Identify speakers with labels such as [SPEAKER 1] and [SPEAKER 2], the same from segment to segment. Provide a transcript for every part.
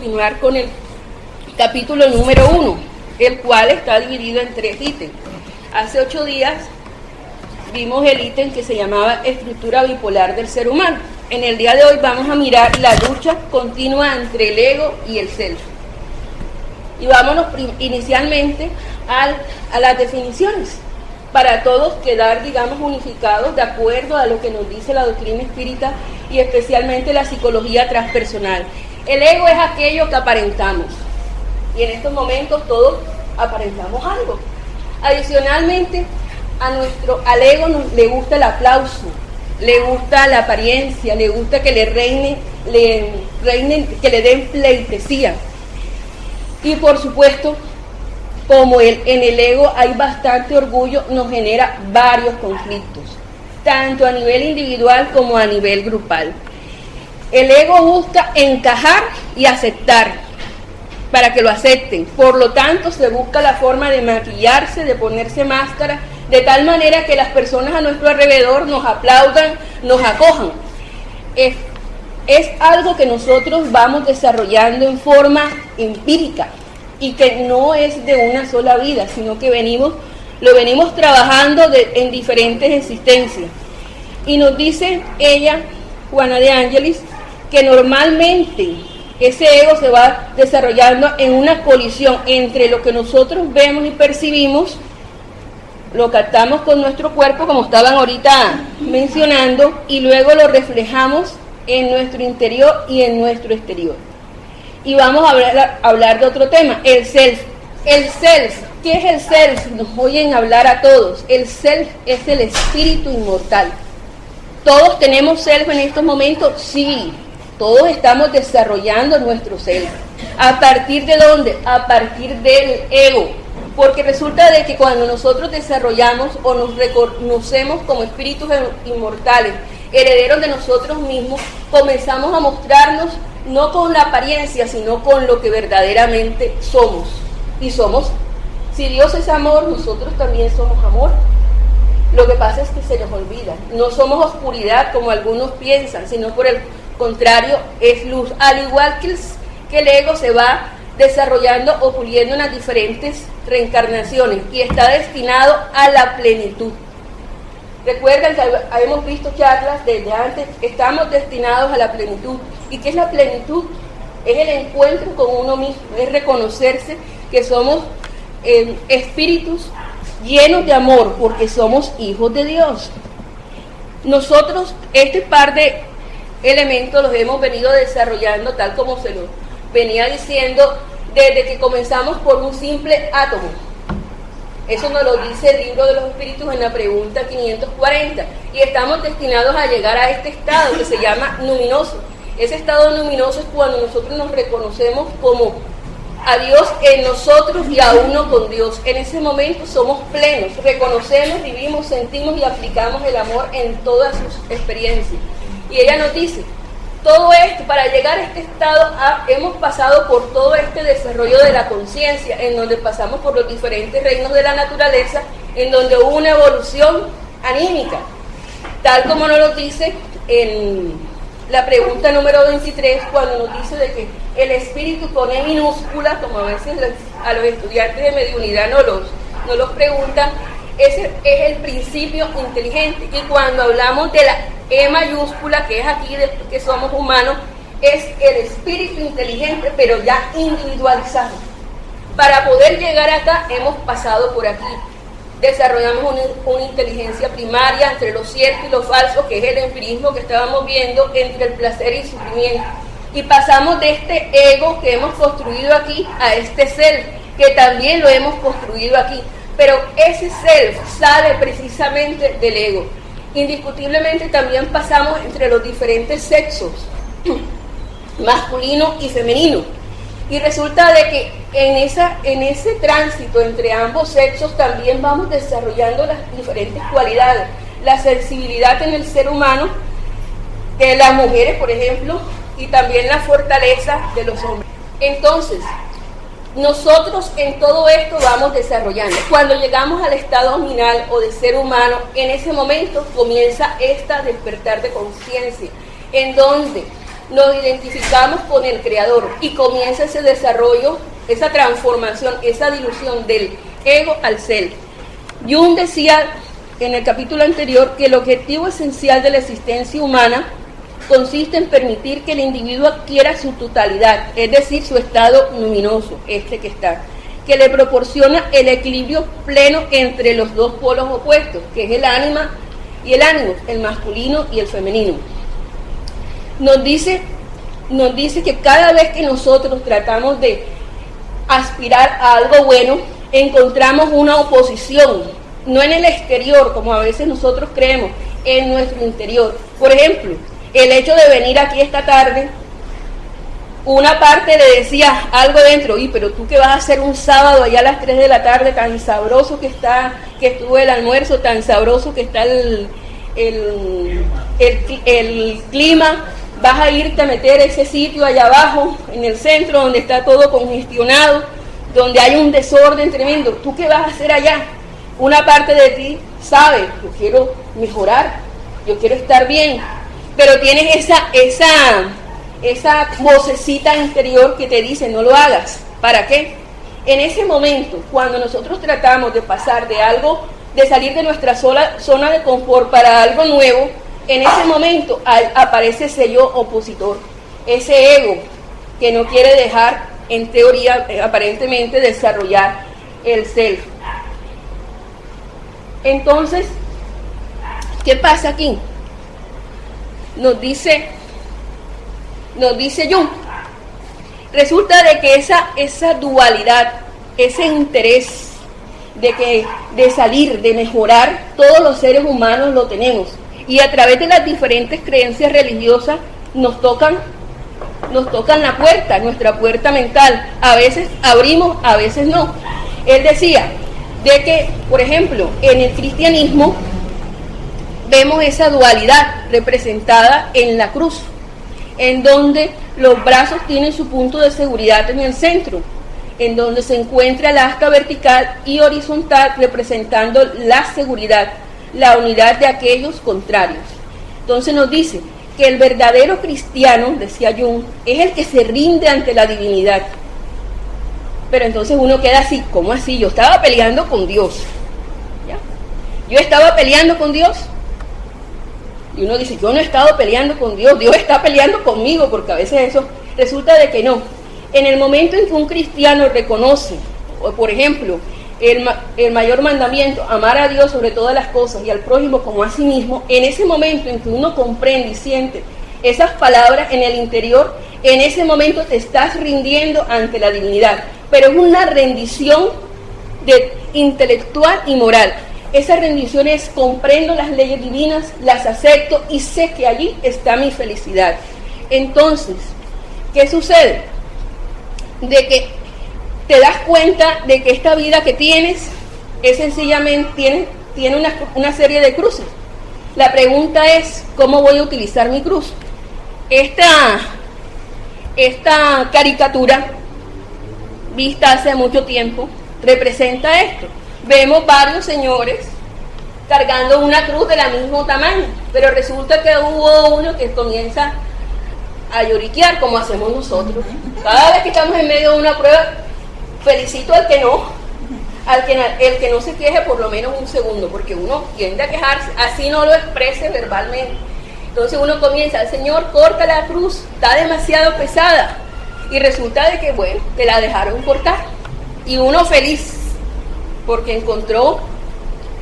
[SPEAKER 1] continuar con el capítulo número 1, el cual está dividido en 3 ítems. Hace 8 días vimos el ítem que se llamaba estructura bipolar del ser humano. En el día de hoy vamos a mirar la lucha continua entre el ego y el self. Y vámonos inicialmente a las definiciones, para todos quedar, digamos, unificados de acuerdo a lo que nos dice la doctrina espírita y especialmente la psicología transpersonal. El ego es aquello que aparentamos, y en estos momentos todos aparentamos algo. Adicionalmente, al ego le gusta el aplauso, le gusta la apariencia, le gusta que que le den pleitesía. Y por supuesto, como en el ego hay bastante orgullo, nos genera varios conflictos, tanto a nivel individual como a nivel grupal. El ego busca encajar y aceptar, para que lo acepten. Por lo tanto, se busca la forma de maquillarse, de ponerse máscara, de tal manera que las personas a nuestro alrededor nos aplaudan, nos acojan. Es algo que nosotros vamos desarrollando en forma empírica y que no es de una sola vida, sino que lo venimos trabajando en diferentes existencias. Y nos dice ella, Juana de Ángelis, que normalmente ese ego se va desarrollando en una colisión entre lo que nosotros vemos y percibimos, lo captamos con nuestro cuerpo, como estaban ahorita mencionando, y luego lo reflejamos en nuestro interior y en nuestro exterior. Y vamos a hablar de otro tema, el self. El self, ¿qué es el self? Nos oyen hablar a todos. El self es el espíritu inmortal. ¿Todos tenemos self en estos momentos? Sí, todos estamos desarrollando nuestro self. ¿A partir de dónde? A partir del ego. Porque resulta de que cuando nosotros desarrollamos o nos reconocemos como espíritus inmortales, herederos de nosotros mismos, comenzamos a mostrarnos no con la apariencia, sino con lo que verdaderamente somos. Y somos, si Dios es amor, nosotros también somos amor. Lo que pasa es que se nos olvida. No somos oscuridad como algunos piensan, sino por el contrario, es luz. Al igual que el ego se va desarrollando o puliendo en las diferentes reencarnaciones y está destinado a la plenitud. Recuerden que hemos visto charlas desde antes, estamos destinados a la plenitud. ¿Y qué es la plenitud? Es el encuentro con uno mismo, es reconocerse que somos espíritus llenos de amor, porque somos hijos de Dios. Nosotros este par de elementos los hemos venido desarrollando tal como se lo venía diciendo desde que comenzamos por un simple átomo. Eso nos lo dice el libro de los espíritus en la pregunta 540. Y estamos destinados a llegar a este estado que se llama luminoso. Ese estado luminoso es cuando nosotros nos reconocemos como a Dios en nosotros y a uno con Dios. En ese momento somos plenos, reconocemos, vivimos, sentimos y aplicamos el amor en todas sus experiencias. Y ella nos dice, todo esto, para llegar a este estado, hemos pasado por todo este desarrollo de la conciencia, en donde pasamos por los diferentes reinos de la naturaleza, en donde hubo una evolución anímica, tal como nos lo dice en la pregunta número 23, cuando nos dice de que el espíritu pone minúscula, como a veces a los estudiantes de mediunidad no los preguntan, ese es el principio inteligente. Y cuando hablamos de la E mayúscula, que es aquí que somos humanos, es el espíritu inteligente, pero ya individualizado. Para poder llegar acá hemos pasado por aquí. Desarrollamos una inteligencia primaria entre lo cierto y lo falso, que es el empirismo que estábamos viendo, entre el placer y el sufrimiento. Y pasamos de este ego que hemos construido aquí a este self, que también lo hemos construido aquí. Pero ese self sale precisamente del ego. Indiscutiblemente también pasamos entre los diferentes sexos, masculino y femenino. Y resulta de que en ese tránsito entre ambos sexos también vamos desarrollando las diferentes cualidades. La sensibilidad en el ser humano, de las mujeres, por ejemplo, y también la fortaleza de los hombres. Entonces, nosotros en todo esto vamos desarrollando. Cuando llegamos al estado nominal o de ser humano, en ese momento comienza esta despertar de conciencia, en donde nos identificamos con el Creador y comienza ese desarrollo, esa transformación, esa dilución del ego al self. Jung decía en el capítulo anterior que el objetivo esencial de la existencia humana consiste en permitir que el individuo adquiera su totalidad, es decir, su estado luminoso, que le proporciona el equilibrio pleno entre los dos polos opuestos, que es el ánima y el ánimo, el masculino y el femenino. Nos dice que cada vez que nosotros tratamos de aspirar a algo bueno, encontramos una oposición, no en el exterior, como a veces nosotros creemos, en nuestro interior. Por ejemplo, el hecho de venir aquí esta tarde, una parte le decía algo dentro, pero tú qué vas a hacer un sábado allá a las 3 de la tarde, tan sabroso que estuvo el almuerzo, tan sabroso que está el clima, vas a irte a meter ese sitio allá abajo, en el centro, donde está todo congestionado, donde hay un desorden tremendo. ¿Tú qué vas a hacer allá? Una parte de ti sabe, yo quiero mejorar, yo quiero estar bien, pero tienes esa vocecita interior que te dice, no lo hagas. ¿Para qué? En ese momento, cuando nosotros tratamos de pasar de algo, de salir de nuestra zona de confort para algo nuevo, en ese momento aparece ese yo opositor, ese ego que no quiere dejar, en teoría, aparentemente, desarrollar el self. Entonces, ¿qué pasa aquí? Nos dice Jung, resulta de que esa dualidad, ese interés de salir, de mejorar, todos los seres humanos lo tenemos. Y a través de las diferentes creencias religiosas nos tocan la puerta, nuestra puerta mental. A veces abrimos, a veces no. Él decía de que, por ejemplo, en el cristianismo vemos esa dualidad representada en la cruz, en donde los brazos tienen su punto de seguridad en el centro, en donde se encuentra el asta vertical y horizontal representando la seguridad, la unidad de aquellos contrarios. Entonces nos dice que el verdadero cristiano, decía Jung, es el que se rinde ante la divinidad. Pero entonces uno queda así, ¿cómo así? Yo estaba peleando con Dios, ¿ya? Yo estaba peleando con Dios. Y uno dice, yo no he estado peleando con Dios, Dios está peleando conmigo, porque a veces eso resulta de que no. En el momento en que un cristiano reconoce, por ejemplo, el mayor mandamiento, amar a Dios sobre todas las cosas y al prójimo como a sí mismo, en ese momento en que uno comprende y siente esas palabras en el interior, en ese momento te estás rindiendo ante la divinidad, pero es una rendición intelectual y moral. Esa rendición es, comprendo las leyes divinas, las acepto y sé que allí está mi felicidad. Entonces, ¿qué sucede? De que te das cuenta de que esta vida que tienes es sencillamente, tiene una serie de cruces. La pregunta es, ¿cómo voy a utilizar mi cruz? Esta caricatura, vista hace mucho tiempo, representa esto. Vemos varios señores cargando una cruz de la mismo tamaño, pero resulta que hubo uno que comienza a lloriquear como hacemos nosotros. Cada vez que estamos en medio de una prueba, felicito al que no, el que no se queje por lo menos un segundo, porque uno tiende a quejarse, así no lo exprese verbalmente. Entonces uno comienza, Señor, corta la cruz, está demasiado pesada, y resulta de que, bueno, te la dejaron cortar, y uno feliz, porque encontró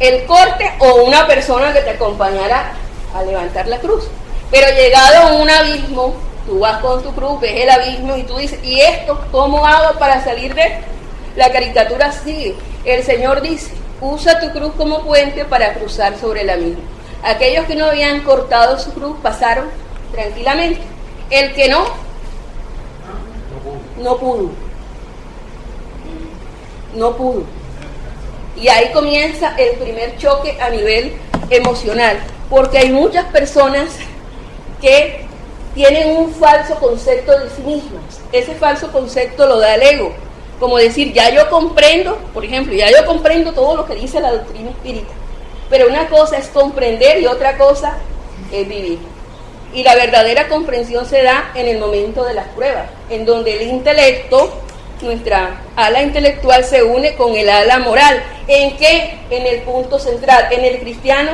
[SPEAKER 1] el corte o una persona que te acompañara a levantar la cruz. Pero llegado a un abismo, tú vas con tu cruz, ves el abismo y tú dices, ¿y esto cómo hago para salir de esto? La caricatura sigue. El Señor dice, usa tu cruz como puente para cruzar sobre la misma. Aquellos que no habían cortado su cruz pasaron tranquilamente. El que no pudo. Y ahí comienza el primer choque a nivel emocional, porque hay muchas personas que tienen un falso concepto de sí mismas. Ese falso concepto lo da el ego, como decir, ya yo comprendo, por ejemplo, ya yo comprendo todo lo que dice la doctrina espírita, pero una cosa es comprender y otra cosa es vivir. Y la verdadera comprensión se da en el momento de las pruebas, en donde el intelecto, nuestra ala intelectual, se une con el ala moral. ¿En qué? En el punto central. En el cristiano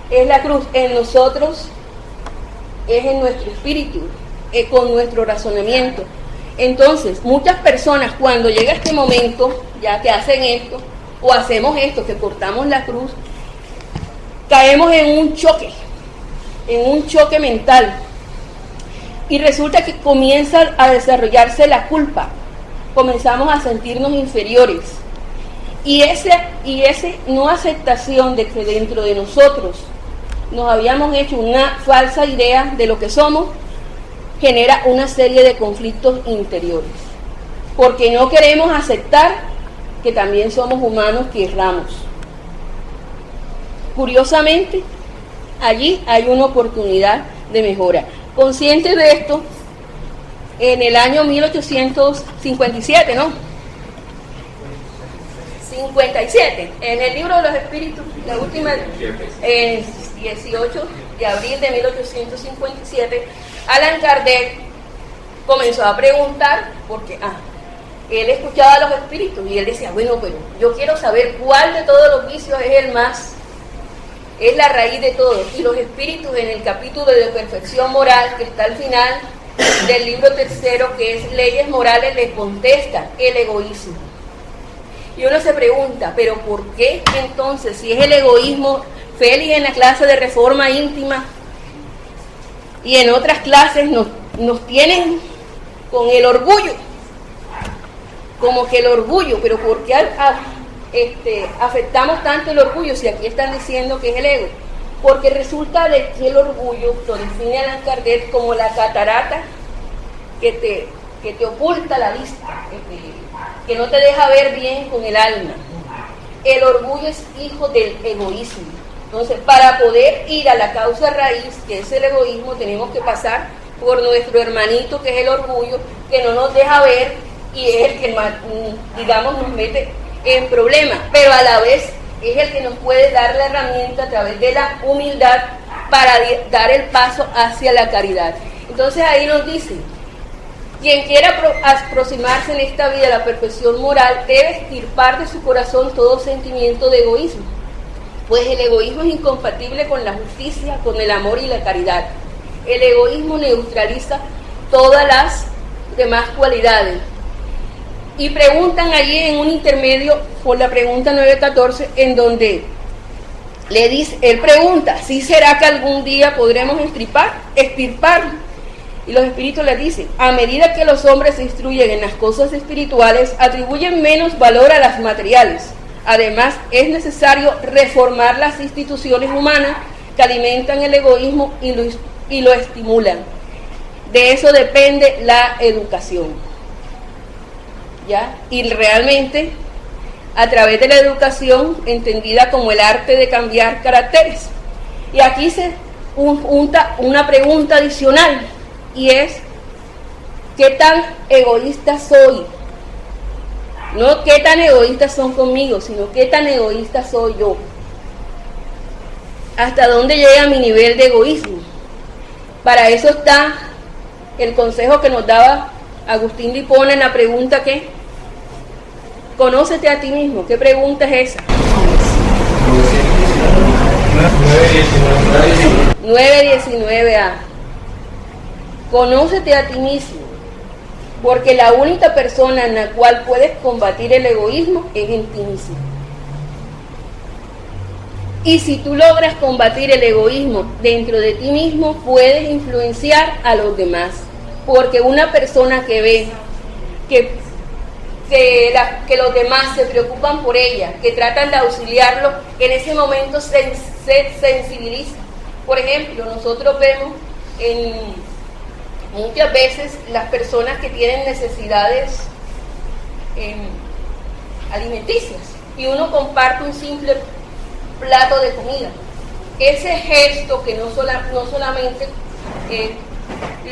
[SPEAKER 1] es la cruz, en nosotros es en nuestro espíritu, con nuestro razonamiento. Entonces, muchas personas cuando llega este momento, ya que hacen esto, o hacemos esto, que cortamos la cruz, caemos en un choque mental. Y resulta que comienza a desarrollarse la culpa. Comenzamos a sentirnos inferiores. Y ese no aceptación de que dentro de nosotros nos habíamos hecho una falsa idea de lo que somos, genera una serie de conflictos interiores. Porque no queremos aceptar que también somos humanos que erramos. Curiosamente, allí hay una oportunidad de mejora. Consciente de esto, en el año 1857, ¿no? 57, en el libro de los espíritus, la última, 18 de abril de 1857, Allan Kardec comenzó a preguntar, porque él escuchaba a los espíritus y él decía, bueno, pero yo quiero saber cuál de todos los vicios es el más, es la raíz de todo. Y los espíritus, en el capítulo de perfección moral, que está al final del libro tercero, que es leyes morales, le contesta el egoísmo. Y uno se pregunta, pero ¿por qué entonces, si es el egoísmo, Félix en la clase de reforma íntima y en otras clases nos tienen con el orgullo, como que el orgullo, pero ¿por qué afectamos tanto el orgullo si aquí están diciendo que es el ego? Porque resulta de que el orgullo lo define Allan Kardec como la catarata que te oculta la vista, que no te deja ver bien con el alma. El orgullo es hijo del egoísmo. Entonces, para poder ir a la causa raíz, que es el egoísmo, tenemos que pasar por nuestro hermanito, que es el orgullo, que no nos deja ver y es el que, digamos, nos mete en problemas, pero a la vez es el que nos puede dar la herramienta a través de la humildad para dar el paso hacia la caridad. Entonces ahí nos dice, quien quiera aproximarse en esta vida a la perfección moral debe extirpar de su corazón todo sentimiento de egoísmo, pues el egoísmo es incompatible con la justicia, con el amor y la caridad. El egoísmo neutraliza todas las demás cualidades. Y preguntan allí en un intermedio por la pregunta 914, en donde le dice, él pregunta, ¿sí será que algún día podremos extirpar? Y los espíritus le dicen, a medida que los hombres se instruyen en las cosas espirituales, atribuyen menos valor a las materiales. Además, es necesario reformar las instituciones humanas que alimentan el egoísmo y lo estimulan. De eso depende la educación. ¿Ya? Y realmente, a través de la educación, entendida como el arte de cambiar caracteres. Y aquí se junta una pregunta adicional, y es, ¿qué tan egoísta soy? No qué tan egoístas son conmigo, sino qué tan egoísta soy yo. ¿Hasta dónde llega mi nivel de egoísmo? Para eso está el consejo que nos daba Agustín de Hipona en la pregunta que, conócete a ti mismo. ¿Qué pregunta es esa? 919A. Conócete a ti mismo, porque la única persona en la cual puedes combatir el egoísmo es en ti mismo. Y si tú logras combatir el egoísmo dentro de ti mismo, puedes influenciar a los demás, porque una persona que ve que los demás se preocupan por ella, que tratan de auxiliarlo, en ese momento se sensibiliza. Por ejemplo, nosotros vemos muchas veces las personas que tienen necesidades alimenticias y uno comparte un simple plato de comida. Ese gesto que no solamente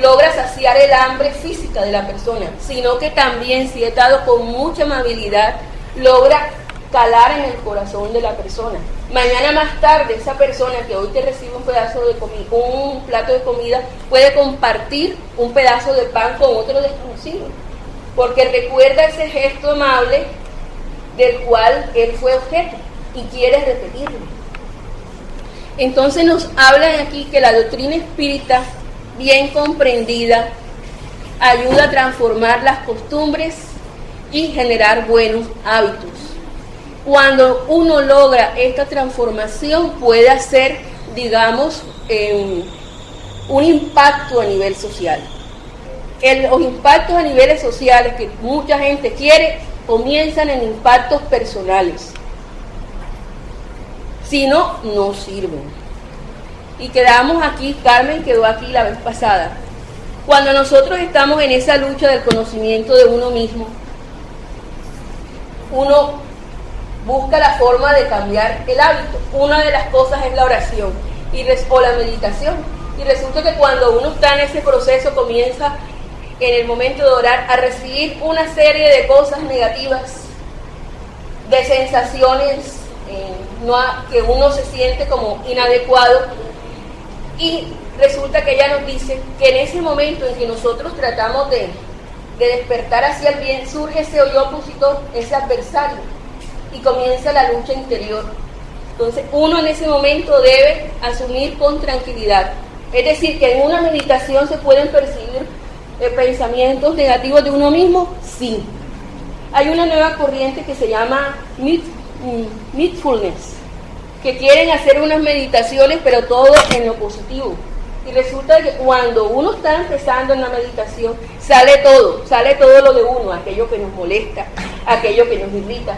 [SPEAKER 1] logra saciar el hambre física de la persona, sino que también, si es dado con mucha amabilidad, logra calar en el corazón de la persona. Mañana más tarde, esa persona que hoy te recibe un plato de comida, puede compartir un pedazo de pan con otro desconocido, porque recuerda ese gesto amable del cual él fue objeto y quiere repetirlo. Entonces nos hablan aquí que la doctrina espírita, bien comprendida, ayuda a transformar las costumbres y generar buenos hábitos. Cuando uno logra esta transformación, puede hacer, digamos, un impacto a nivel social. Los impactos a niveles sociales que mucha gente quiere comienzan en impactos personales. Si no, no sirven. Y quedamos aquí, Carmen quedó aquí la vez pasada. Cuando nosotros estamos en esa lucha del conocimiento de uno mismo, uno busca la forma de cambiar el hábito. Una de las cosas es la oración o la meditación. Y resulta que cuando uno está en ese proceso, comienza en el momento de orar a recibir una serie de cosas negativas, de sensaciones que uno se siente como inadecuado. Y resulta que ella nos dice que en ese momento en que nosotros tratamos de despertar hacia el bien, surge ese yo opositor, ese adversario, y comienza la lucha interior. Entonces uno en ese momento debe asumir con tranquilidad. Es decir, que en una meditación se pueden percibir pensamientos negativos de uno mismo, sí. Hay una nueva corriente que se llama mindfulness, que quieren hacer unas meditaciones, pero todo en lo positivo. Y resulta que cuando uno está empezando en la meditación, sale todo lo de uno, aquello que nos molesta, aquello que nos irrita.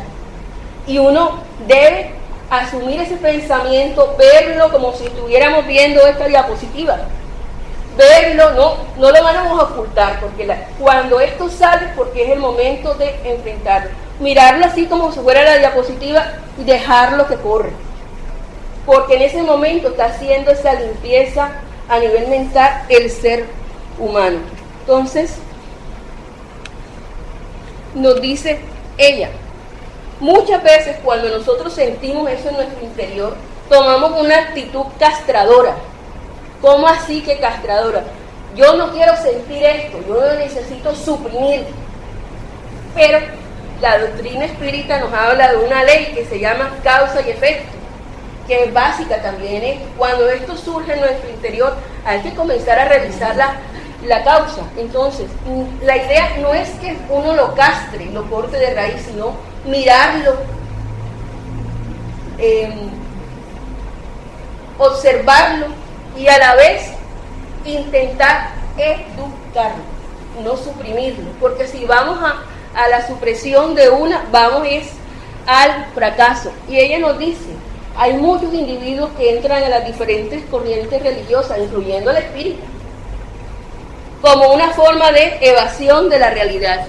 [SPEAKER 1] Y uno debe asumir ese pensamiento, verlo como si estuviéramos viendo esta diapositiva. Verlo, no lo vamos a ocultar, porque cuando esto sale, porque es el momento de enfrentarlo. Mirarlo así como si fuera la diapositiva y dejarlo que corre. Porque en ese momento está haciendo esa limpieza a nivel mental el ser humano. Entonces, nos dice ella, muchas veces cuando nosotros sentimos eso en nuestro interior, tomamos una actitud castradora. ¿Cómo así que castradora? Yo no quiero sentir esto, yo lo necesito suprimir. Pero la doctrina espírita nos habla de una ley que se llama causa y efecto, que es básica también. Cuando esto surge en nuestro interior, hay que comenzar a revisar la causa. Entonces, la idea no es que uno lo castre, lo corte de raíz, sino mirarlo, observarlo y a la vez intentar educarlo, no suprimirlo, porque si vamos a la supresión de una, vamos al fracaso. Y ella nos dice, hay muchos individuos que entran a las diferentes corrientes religiosas, incluyendo la espírita, como una forma de evasión de la realidad.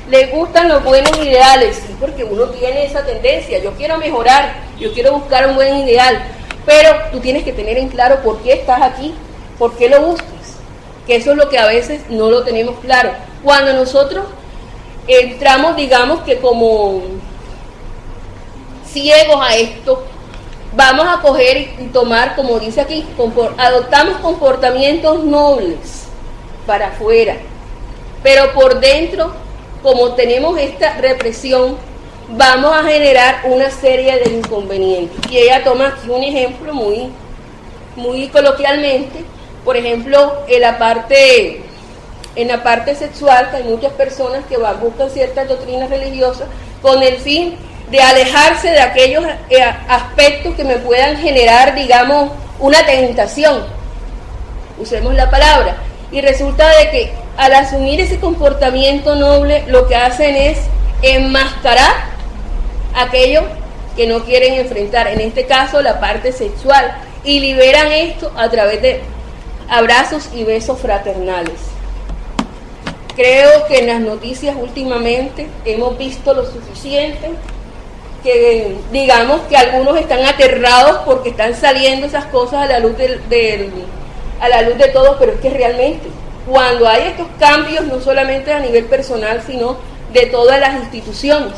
[SPEAKER 1] Les gustan los buenos ideales, sí, porque uno tiene esa tendencia, yo quiero mejorar, yo quiero buscar un buen ideal, pero tú tienes que tener en claro por qué estás aquí, por qué lo buscas, que eso es lo que a veces no lo tenemos claro. Cuando nosotros entramos, digamos que como ciegos a esto, vamos a coger y tomar, como dice aquí, adoptamos comportamientos nobles para afuera, pero por dentro, como tenemos esta represión, vamos a generar una serie de inconvenientes. Y ella toma aquí un ejemplo muy coloquialmente, por ejemplo, en la parte sexual, que hay muchas personas que buscan ciertas doctrinas religiosas con el fin de alejarse de aquellos aspectos que me puedan generar, digamos, una tentación, usemos la palabra, y resulta de que al asumir ese comportamiento noble, lo que hacen es enmascarar aquello que no quieren enfrentar, en este caso la parte sexual, y liberan esto a través de abrazos y besos fraternales. Creo que en las noticias últimamente hemos visto lo suficiente, que digamos que algunos están aterrados porque están saliendo esas cosas a la luz a la luz de todos, pero es que realmente cuando hay estos cambios, no solamente a nivel personal, sino de todas las instituciones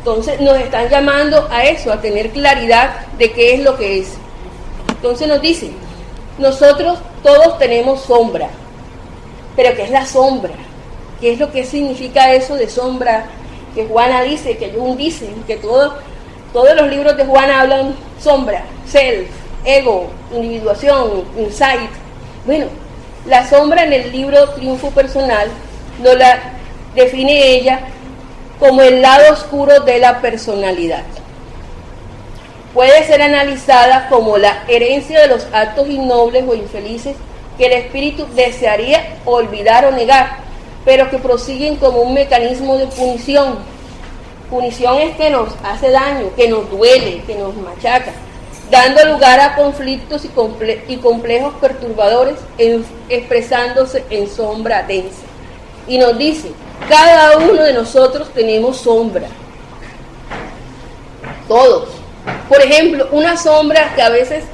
[SPEAKER 1] Entonces nos están llamando a eso, a tener claridad de qué es lo que es. Entonces nos dicen, nosotros todos tenemos sombra, pero ¿qué es la sombra? ¿Qué es lo que significa eso de sombra? Que Juana dice, que Jung dice, que todos los libros de Juana hablan sombra, self, ego, individuación, insight. Bueno, la sombra en el libro Triunfo Personal nos la define ella como el lado oscuro de la personalidad. Puede ser analizada como la herencia de los actos innobles o infelices que el espíritu desearía olvidar o negar, pero que prosiguen como un mecanismo de punición. Punición es que nos hace daño, que nos duele, que nos machaca, dando lugar a conflictos y complejos perturbadores, expresándose en sombra densa. Y nos dice, cada uno de nosotros tenemos sombra. Todos. Por ejemplo, una sombra que a veces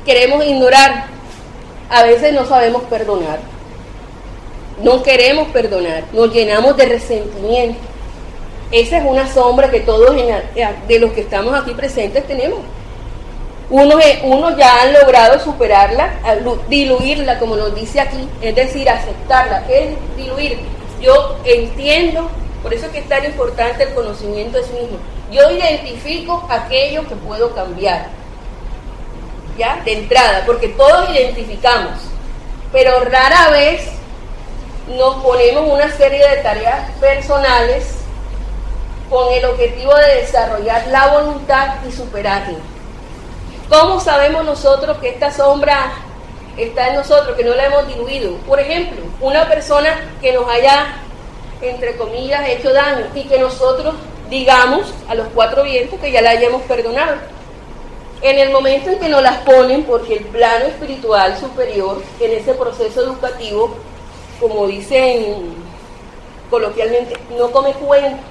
[SPEAKER 1] queremos ignorar, a veces no sabemos perdonar. No queremos perdonar, nos llenamos de resentimiento. Esa es una sombra que todos de los que estamos aquí presentes tenemos. Unos ya han logrado superarla, diluirla, como nos dice aquí, es decir, aceptarla. ¿Qué es diluir? Yo entiendo, por eso es que es tan importante el conocimiento de sí mismo. Yo identifico aquello que puedo cambiar, ¿ya? De entrada, porque todos identificamos, pero rara vez nos ponemos una serie de tareas personales con el objetivo de desarrollar la voluntad y superarla. ¿Cómo sabemos nosotros que esta sombra está en nosotros, que no la hemos diluido? Por ejemplo, una persona que nos haya, entre comillas, hecho daño y que nosotros digamos a los cuatro vientos que ya la hayamos perdonado. En el momento en que nos las ponen, porque el plano espiritual superior, en ese proceso educativo, como dicen coloquialmente, no come cuento.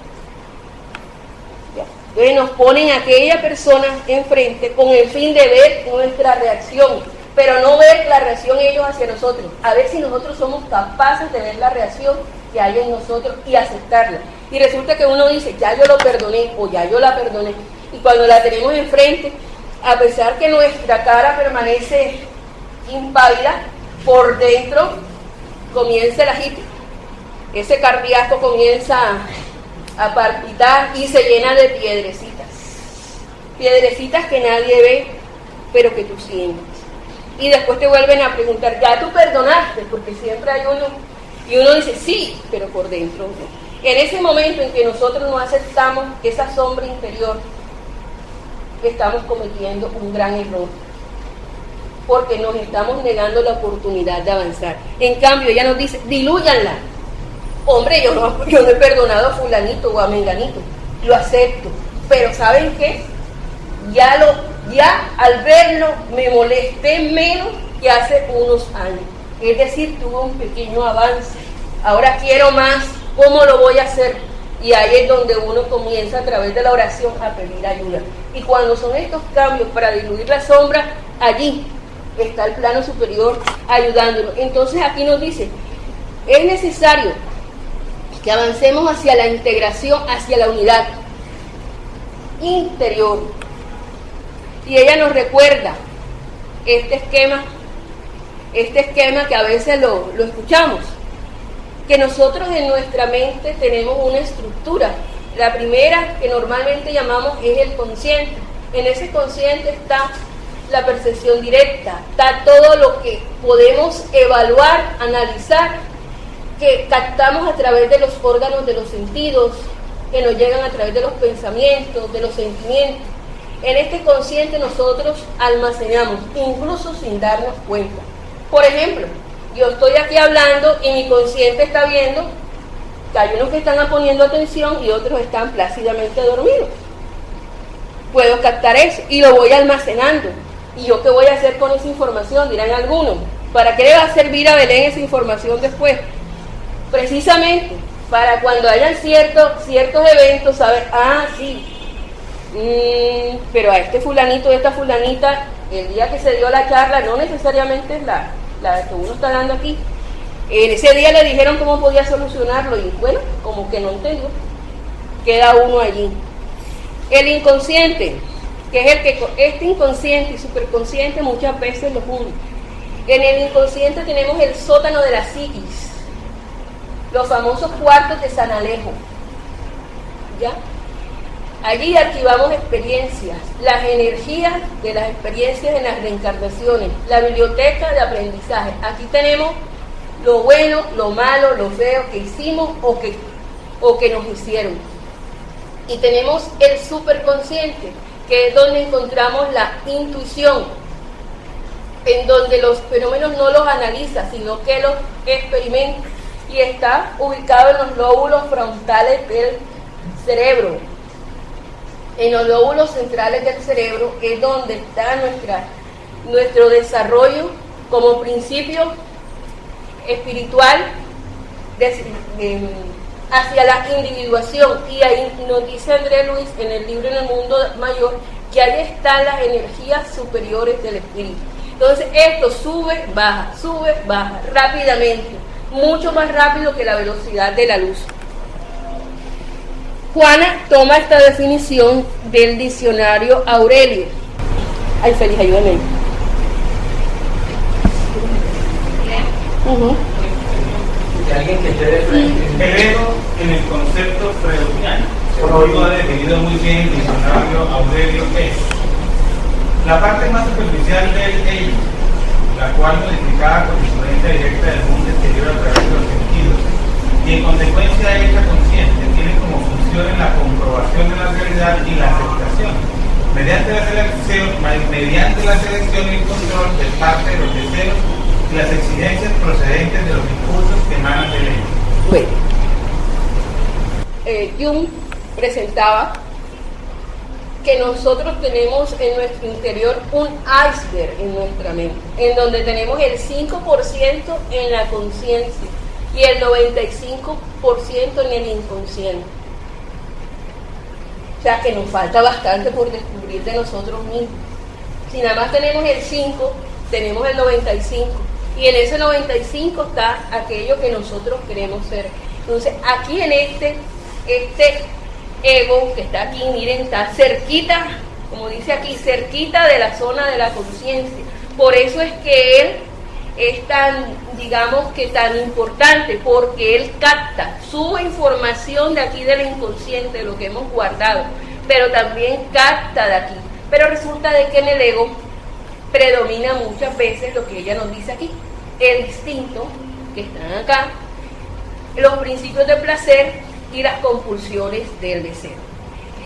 [SPEAKER 1] Entonces nos ponen a aquella persona enfrente con el fin de ver nuestra reacción, pero no ver la reacción ellos hacia nosotros, a ver si nosotros somos capaces de ver la reacción que hay en nosotros y aceptarla. Y resulta que uno dice, ya yo lo perdoné o ya yo la perdoné, y cuando la tenemos enfrente, a pesar que nuestra cara permanece impávida, por dentro comienza el agite, ese cardíaco comienza a palpitar y se llena de piedrecitas que nadie ve, pero que tú sientes. Y después te vuelven a preguntar, ¿ya tú perdonaste? Porque siempre hay uno, y uno dice, sí, pero por dentro no. En ese momento en que nosotros no aceptamos esa sombra interior, estamos cometiendo un gran error, porque nos estamos negando la oportunidad de avanzar. En cambio, ella nos dice, dilúyanla. Hombre, yo no he perdonado a fulanito o a menganito, lo acepto, pero ¿saben qué? Ya al verlo me molesté menos que hace unos años. Es decir, tuve un pequeño avance. Ahora quiero más. ¿Cómo lo voy a hacer? Y ahí es donde uno comienza a través de la oración a pedir ayuda. Y cuando son estos cambios para diluir la sombra, allí está el plano superior ayudándonos. Entonces aquí nos dice, es necesario que avancemos hacia la integración, hacia la unidad interior. Y ella nos recuerda este esquema que a veces lo escuchamos, que nosotros en nuestra mente tenemos una estructura. La primera, que normalmente llamamos, es el consciente. En ese consciente está la percepción directa, está todo lo que podemos evaluar, analizar, que captamos a través de los órganos de los sentidos, que nos llegan a través de los pensamientos, de los sentimientos. En este consciente nosotros almacenamos, incluso sin darnos cuenta. Por ejemplo, yo estoy aquí hablando y mi consciente está viendo que hay unos que están poniendo atención y otros están plácidamente dormidos. Puedo captar eso y lo voy almacenando. ¿Y yo qué voy a hacer con esa información? Dirán algunos. ¿Para qué le va a servir a Belén esa información después? Precisamente para cuando hayan ciertos eventos, saber, sí, pero a este fulanito, esta fulanita, el día que se dio la charla, no necesariamente es la que uno está dando aquí, en ese día le dijeron cómo podía solucionarlo y bueno, como que no entendió, queda uno allí. El inconsciente, que es el que este inconsciente y superconsciente muchas veces los une. En el inconsciente tenemos el sótano de la psiquis, los famosos cuartos de San Alejo, ¿ya? Allí archivamos experiencias, las energías de las experiencias en las reencarnaciones, la biblioteca de aprendizaje. Aquí tenemos lo bueno, lo malo, lo feo que hicimos o que nos hicieron. Y tenemos el superconsciente, que es donde encontramos la intuición, en donde los fenómenos no los analiza, sino que los experimenta, y está ubicado en los lóbulos frontales del cerebro. En los lóbulos centrales del cerebro es donde está nuestro desarrollo como principio espiritual hacia la individuación. Y ahí nos dice André Luis en el libro En el Mundo Mayor que ahí están las energías superiores del espíritu. Entonces esto sube, baja rápidamente, mucho más rápido que la velocidad de la luz. Juana toma esta definición del diccionario Aurelio. Ay, Feliz, ayúdame.
[SPEAKER 2] De alguien que esté de frente. El ego en el concepto freudiano, según lo ha definido muy bien el diccionario Aurelio, es la parte más superficial del ello, la cual modificada con influencia directa del mundo exterior a través de los sentidos, y en consecuencia hecha consciente, tiene como función la comprobación de la realidad y la aceptación, mediante la selección y el control de parte de los deseos y las exigencias procedentes de los impulsos que emanan de él.
[SPEAKER 1] Bueno, Jung presentaba que nosotros tenemos en nuestro interior un iceberg en nuestra mente, en donde tenemos el 5% en la conciencia y el 95% en el inconsciente. O sea que nos falta bastante por descubrir de nosotros mismos. Si nada más tenemos el 5, tenemos el 95. Y en ese 95 está aquello que nosotros queremos ser. Entonces, aquí en este ego que está aquí, miren, está cerquita, como dice aquí, cerquita de la zona de la conciencia. Por eso es que él es tan, digamos que tan importante, porque él capta, sube información de aquí del inconsciente, de lo que hemos guardado, pero también capta de aquí. Pero resulta de que en el ego predomina muchas veces lo que ella nos dice aquí, el instinto, que están acá, los principios de placer y las compulsiones del deseo.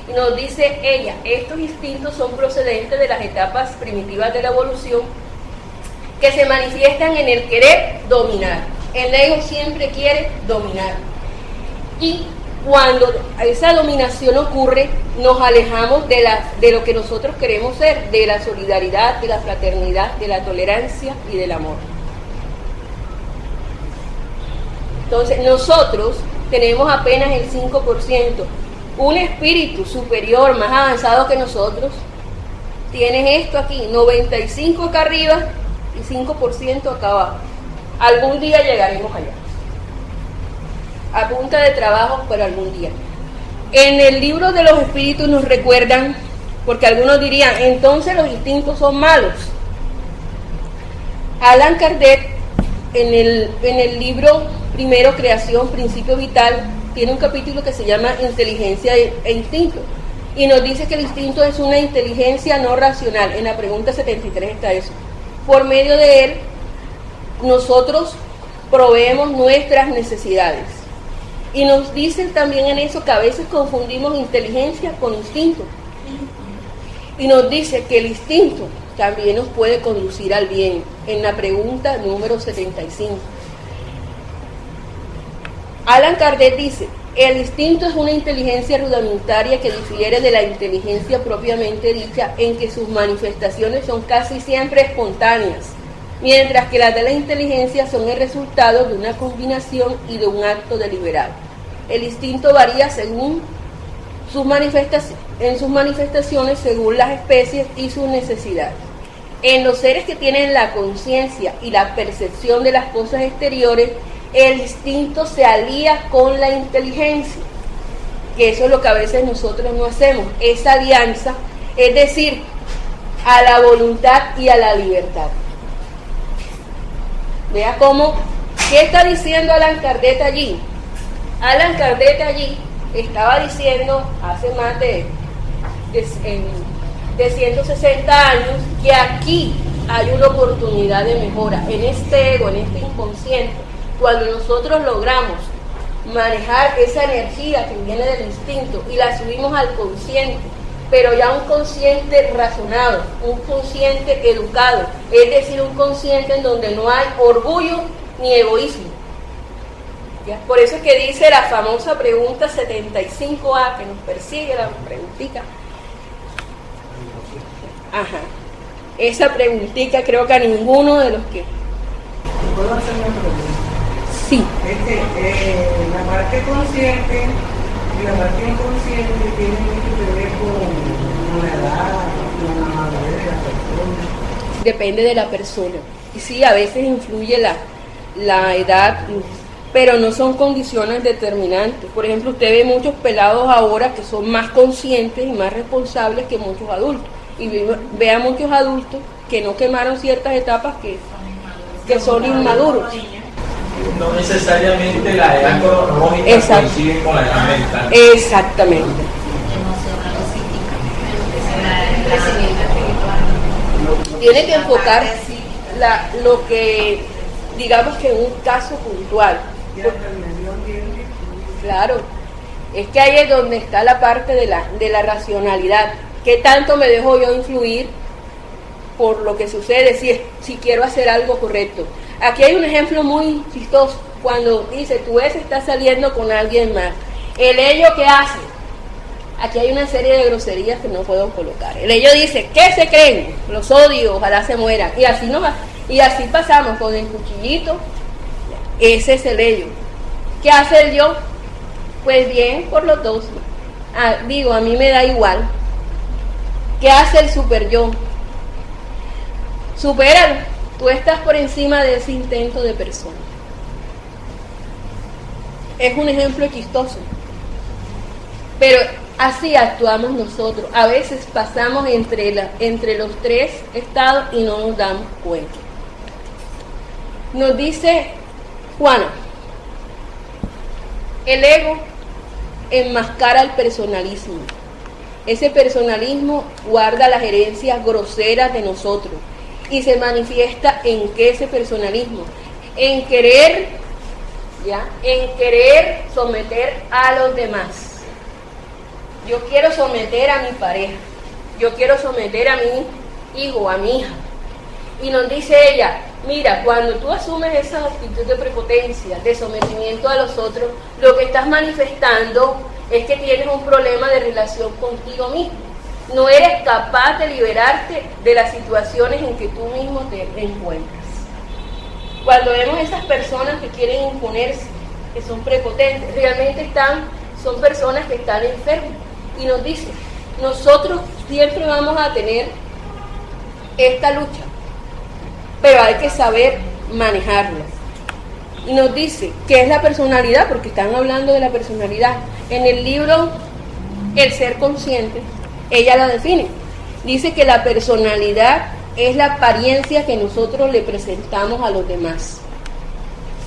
[SPEAKER 1] Y nos dice ella, estos instintos son procedentes de las etapas primitivas de la evolución que se manifiestan en el querer dominar. El ego siempre quiere dominar. Y cuando esa dominación ocurre, nos alejamos de lo que nosotros queremos ser, de la solidaridad, de la fraternidad, de la tolerancia y del amor. Entonces, nosotros tenemos apenas el 5%. Un espíritu superior, más avanzado que nosotros, tiene esto aquí, 95% acá arriba y 5% acá abajo. Algún día llegaremos allá. A punta de trabajo, pero algún día. En el libro de los espíritus nos recuerdan, porque algunos dirían, entonces los instintos son malos. Allan Kardec, en el libro primero, Creación, Principio Vital, tiene un capítulo que se llama Inteligencia e Instinto. Y nos dice que el instinto es una inteligencia no racional. En la pregunta 73 está eso. Por medio de él, nosotros proveemos nuestras necesidades. Y nos dicen también en eso que a veces confundimos inteligencia con instinto. Y nos dice que el instinto también nos puede conducir al bien. En la pregunta número 75. Allan Kardec dice, el instinto es una inteligencia rudimentaria que difiere de la inteligencia propiamente dicha en que sus manifestaciones son casi siempre espontáneas, mientras que las de la inteligencia son el resultado de una combinación y de un acto deliberado. El instinto varía según sus manifestaciones según las especies y sus necesidades. En los seres que tienen la conciencia y la percepción de las cosas exteriores, el instinto se alía con la inteligencia. que eso es lo que a veces nosotros no hacemos, esa alianza, es decir, a la voluntad y a la libertad. Vea cómo, ¿qué está diciendo Allan Kardec allí? Allan Kardec allí estaba diciendo hace más de 160 años que aquí hay una oportunidad de mejora en este ego, en este inconsciente. Cuando nosotros logramos manejar esa energía que viene del instinto y la subimos al consciente, pero ya un consciente razonado, un consciente educado, es decir, un consciente en donde no hay orgullo ni egoísmo. ¿Ya? Por eso es que dice la famosa pregunta 75A que nos persigue, la preguntita. Ajá. Esa preguntita creo que a ninguno de los que...
[SPEAKER 3] ¿Puedo hacer una pregunta?
[SPEAKER 1] Sí.
[SPEAKER 3] La parte consciente y la parte inconsciente tienen mucho que ver con la edad, con la madurez de la persona.
[SPEAKER 1] Depende de la persona. Y sí, a veces influye la edad, pero no son condiciones determinantes. Por ejemplo, usted ve muchos pelados ahora que son más conscientes y más responsables que muchos adultos. Y ve a muchos adultos que no quemaron ciertas etapas que son inmaduros.
[SPEAKER 4] No necesariamente la edad cronológica coincide con la edad mental.
[SPEAKER 1] Exactamente. Tiene que enfocar lo que, digamos que en un caso puntual. Claro, es que ahí es donde está la parte de la racionalidad. ¿Qué tanto me dejo yo influir por lo que sucede si quiero hacer algo correcto? Aquí hay un ejemplo muy chistoso, cuando dice, tu ex está saliendo con alguien más. ¿El ello qué hace? Aquí hay una serie de groserías que no puedo colocar. El ello dice, ¿qué se creen? Los odio, ojalá se mueran. Y así no va. Y así pasamos con el cuchillito. Ese es el ello. ¿Qué hace el yo? Pues bien, por los dos. A mí me da igual. ¿Qué hace el super yo? Supéralo. Tú estás por encima de ese intento de persona. Es un ejemplo chistoso. Pero así actuamos nosotros. A veces pasamos entre los tres estados y no nos damos cuenta. Nos dice Juana, el ego enmascara el personalismo. Ese personalismo guarda las herencias groseras de nosotros y se manifiesta en que ese personalismo, en querer someter a los demás. Yo quiero someter a mi pareja, yo quiero someter a mi hijo, a mi hija. Y nos dice ella, mira, cuando tú asumes esa actitud de prepotencia, de sometimiento a los otros, lo que estás manifestando es que tienes un problema de relación contigo mismo. No eres capaz de liberarte de las situaciones en que tú mismo te encuentras. Cuando vemos esas personas que quieren imponerse, que son prepotentes, realmente son personas que están enfermas. Y nos dice, nosotros siempre vamos a tener esta lucha, pero hay que saber manejarla. Y nos dice, ¿qué es la personalidad? Porque están hablando de la personalidad. En el libro El ser consciente, ella la define. Dice que la personalidad es la apariencia que nosotros le presentamos a los demás.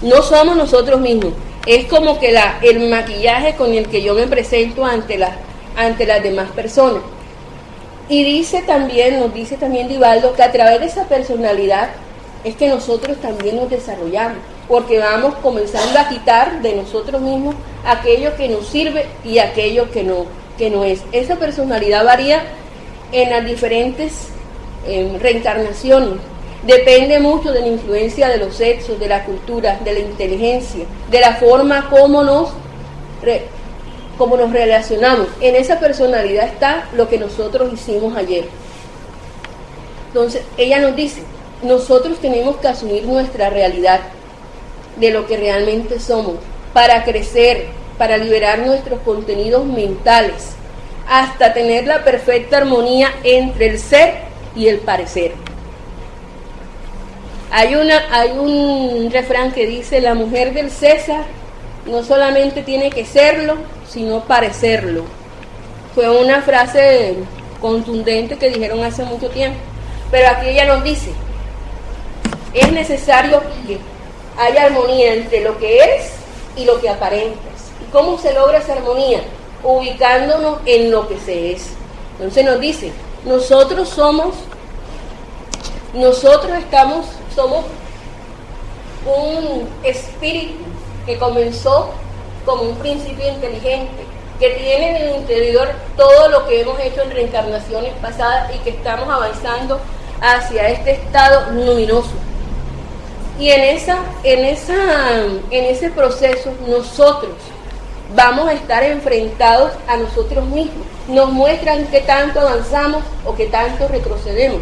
[SPEAKER 1] No somos nosotros mismos. Es como que el maquillaje con el que yo me presento ante las demás personas. Y nos dice también Divaldo que a través de esa personalidad es que nosotros también nos desarrollamos, porque vamos comenzando a quitar de nosotros mismos aquello que nos sirve y aquello que no es. Esa personalidad varía en las diferentes reencarnaciones. Depende mucho de la influencia de los sexos, de la cultura, de la inteligencia, de la forma como nos relacionamos. En esa personalidad está lo que nosotros hicimos ayer. Entonces, ella nos dice, nosotros tenemos que asumir nuestra realidad de lo que realmente somos, para crecer, para liberar nuestros contenidos mentales, hasta tener la perfecta armonía entre el ser y el parecer. Hay un refrán que dice, la mujer del César no solamente tiene que serlo, sino parecerlo. Fue una frase contundente que dijeron hace mucho tiempo. Pero aquí ella nos dice, es necesario que haya armonía entre lo que eres y lo que aparentas. ¿Y cómo se logra esa armonía? Ubicándonos en lo que se es. Entonces nos dice, nosotros somos un espíritu que comenzó como un principio inteligente, que tiene en el interior todo lo que hemos hecho en reencarnaciones pasadas y que estamos avanzando hacia este estado luminoso. Y en ese proceso nosotros vamos a estar enfrentados a nosotros mismos. Nos muestran qué tanto avanzamos o qué tanto retrocedemos.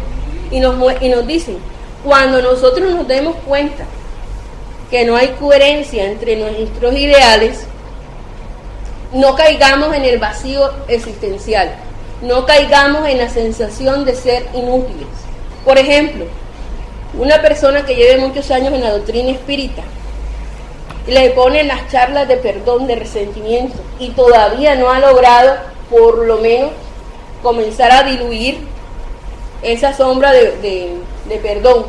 [SPEAKER 1] Y nos dicen, cuando nosotros nos demos cuenta que no hay coherencia entre nuestros ideales, no caigamos en el vacío existencial, no caigamos en la sensación de ser inútiles. Por ejemplo, una persona que lleve muchos años en la doctrina espírita, le ponen las charlas de perdón, de resentimiento, y todavía no ha logrado, por lo menos, comenzar a diluir esa sombra de perdón,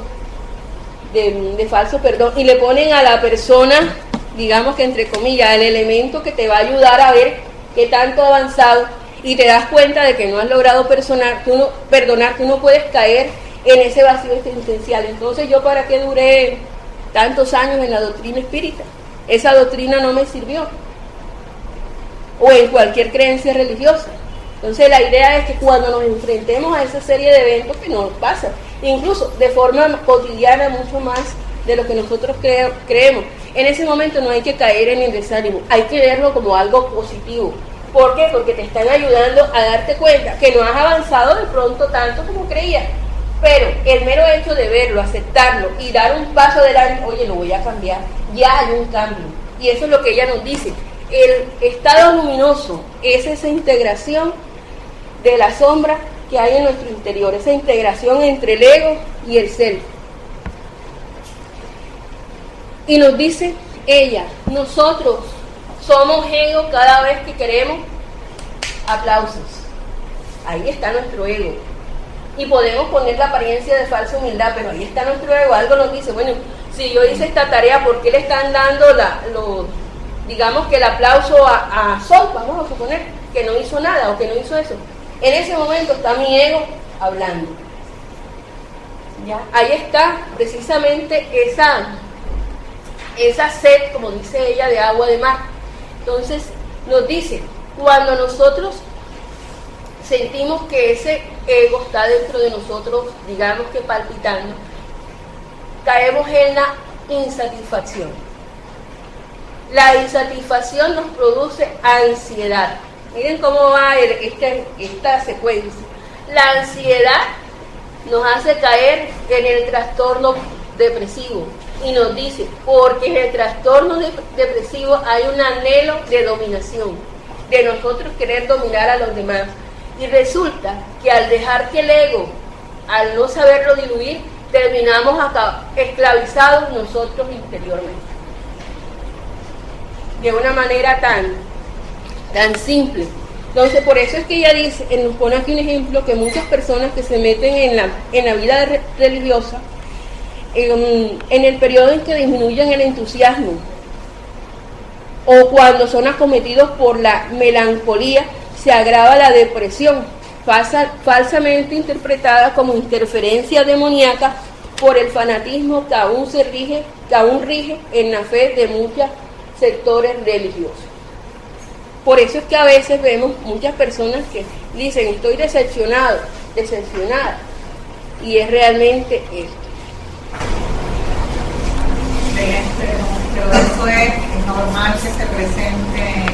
[SPEAKER 1] de falso perdón, y le ponen a la persona, digamos que entre comillas, el elemento que te va a ayudar a ver qué tanto ha avanzado, y te das cuenta de que no has logrado perdonar, tú no puedes caer en ese vacío existencial. Entonces, ¿yo para qué duré tantos años en la doctrina espírita? Esa doctrina no me sirvió. O en cualquier creencia religiosa. Entonces, la idea es que cuando nos enfrentemos a esa serie de eventos que nos pasan, incluso de forma cotidiana, mucho más de lo que nosotros creemos, en ese momento no hay que caer en el desánimo, hay que verlo como algo positivo. ¿Por qué? Porque te están ayudando a darte cuenta que no has avanzado de pronto tanto como creías. Pero el mero hecho de verlo, aceptarlo y dar un paso adelante, oye, lo voy a cambiar, ya hay un cambio. Y eso es lo que ella nos dice. El estado luminoso es esa integración de la sombra que hay en nuestro interior, esa integración entre el ego y el self. Y nos dice ella, nosotros somos ego cada vez que queremos aplausos. Ahí está nuestro ego. Y podemos poner la apariencia de falsa humildad, pero ahí está nuestro ego. Algo nos dice, bueno, si yo hice esta tarea, ¿por qué le están dando digamos que el aplauso a Sol? Vamos a suponer que no hizo nada o que no hizo eso. En ese momento está mi ego hablando. ¿Ya? Ahí está precisamente esa sed, como dice ella, de agua de mar. Entonces nos dice, cuando nosotros sentimos que ese ego está dentro de nosotros, digamos que palpitando, caemos en la insatisfacción. La insatisfacción nos produce ansiedad. Miren cómo va esta secuencia. La ansiedad nos hace caer en el trastorno depresivo. Y nos dice, porque en el trastorno depresivo hay un anhelo de dominación, de nosotros querer dominar a los demás. Y resulta que al dejar que el ego, al no saberlo diluir, terminamos esclavizados nosotros interiormente. De una manera tan simple. Entonces, por eso es que ella dice, nos pone aquí un ejemplo, que muchas personas que se meten en la vida religiosa, en el periodo en que disminuyen el entusiasmo, o cuando son acometidos por la melancolía, se agrava la depresión, falsamente interpretada como interferencia demoníaca por el fanatismo que aún rige en la fe de muchos sectores religiosos. Por eso es que a veces vemos muchas personas que dicen, estoy decepcionada, y es realmente esto.
[SPEAKER 5] Pero eso es normal que se presente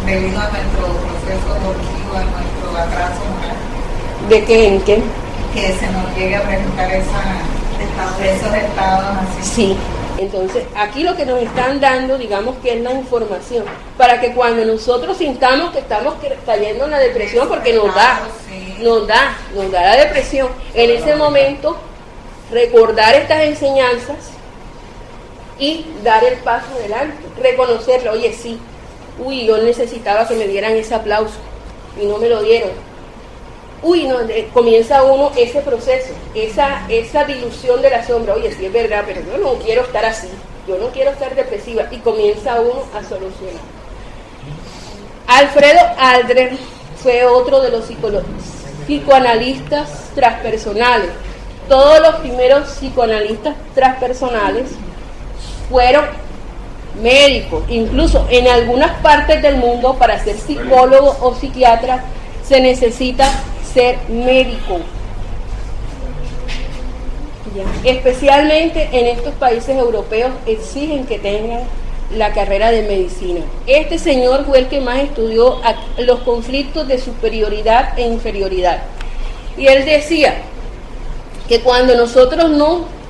[SPEAKER 5] debido a nuestro proceso evolutivo, a nuestro atraso moral.
[SPEAKER 1] ¿De qué? ¿En qué?
[SPEAKER 5] Que se nos llegue a presentar esos estados así.
[SPEAKER 1] Sí. Entonces, aquí lo que nos están dando, digamos que es la información, para que cuando nosotros sintamos que estamos cayendo en la depresión, porque nos da la depresión, en ese momento recordar estas enseñanzas y dar el paso adelante, reconocerlo, oye, sí, Uy, yo necesitaba que me dieran ese aplauso y no me lo dieron. Uy, no, comienza uno ese proceso, esa dilución de la sombra. Oye, sí es verdad, pero yo no quiero estar así, yo no quiero estar depresiva, y comienza uno a solucionar. Alfredo Adler fue otro de los psicoanalistas transpersonales. Todos los primeros psicoanalistas transpersonales fueron médicos. Incluso en algunas partes del mundo, para ser psicólogo o psiquiatra se necesita ser médico. Ya. Especialmente en estos países europeos exigen que tengan la carrera de medicina. Este señor fue el que más estudió los conflictos de superioridad e inferioridad. Y él decía que cuando nosotros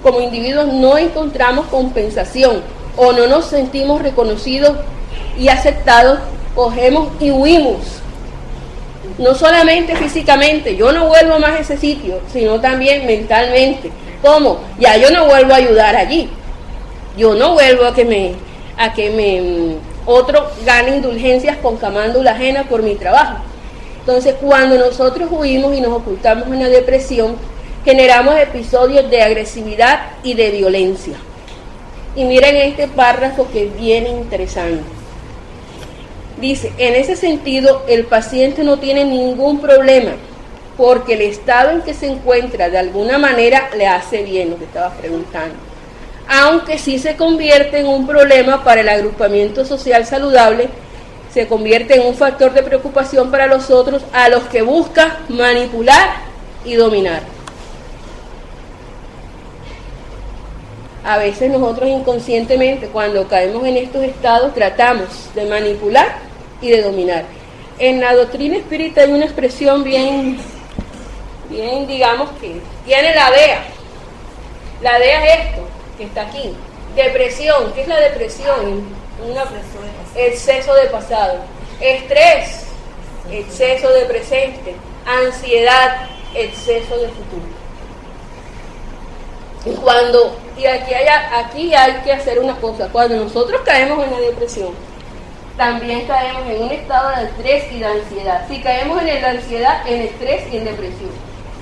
[SPEAKER 1] como individuos no encontramos compensación o no nos sentimos reconocidos y aceptados, cogemos y huimos. No solamente físicamente, yo no vuelvo más a ese sitio, sino también mentalmente. ¿Cómo? Ya yo no vuelvo a ayudar allí. Yo no vuelvo a que otro gane indulgencias con camándula ajena por mi trabajo. Entonces, cuando nosotros huimos y nos ocultamos en la depresión, generamos episodios de agresividad y de violencia. Y miren este párrafo que es bien interesante. Dice, en ese sentido, el paciente no tiene ningún problema, porque el estado en que se encuentra de alguna manera le hace bien, lo que estaba preguntando. Aunque sí se convierte en un problema para el agrupamiento social saludable, se convierte en un factor de preocupación para los otros, a los que busca manipular y dominar. A veces nosotros inconscientemente, cuando caemos en estos estados, tratamos de manipular y de dominar. En la doctrina espírita hay una expresión bien, digamos, que tiene la DEA. La DEA es esto, que está aquí. Depresión, ¿qué es la depresión? Exceso de pasado. Estrés, exceso de presente. Ansiedad, exceso de futuro. Y aquí hay que hacer una cosa. Cuando nosotros caemos en la depresión, también caemos en un estado de estrés y de ansiedad. Si caemos en la ansiedad, en estrés y en depresión.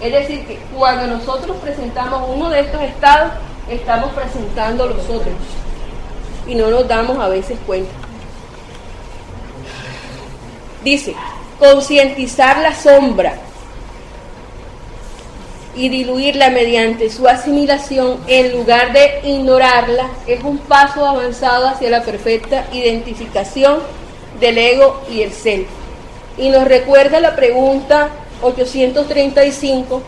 [SPEAKER 1] Es decir, que cuando nosotros presentamos uno de estos estados, estamos presentando los otros. Y no nos damos a veces cuenta. Dice, concientizar la sombra y diluirla mediante su asimilación en lugar de ignorarla es un paso avanzado hacia la perfecta identificación del ego y el self. Y nos recuerda la pregunta 835,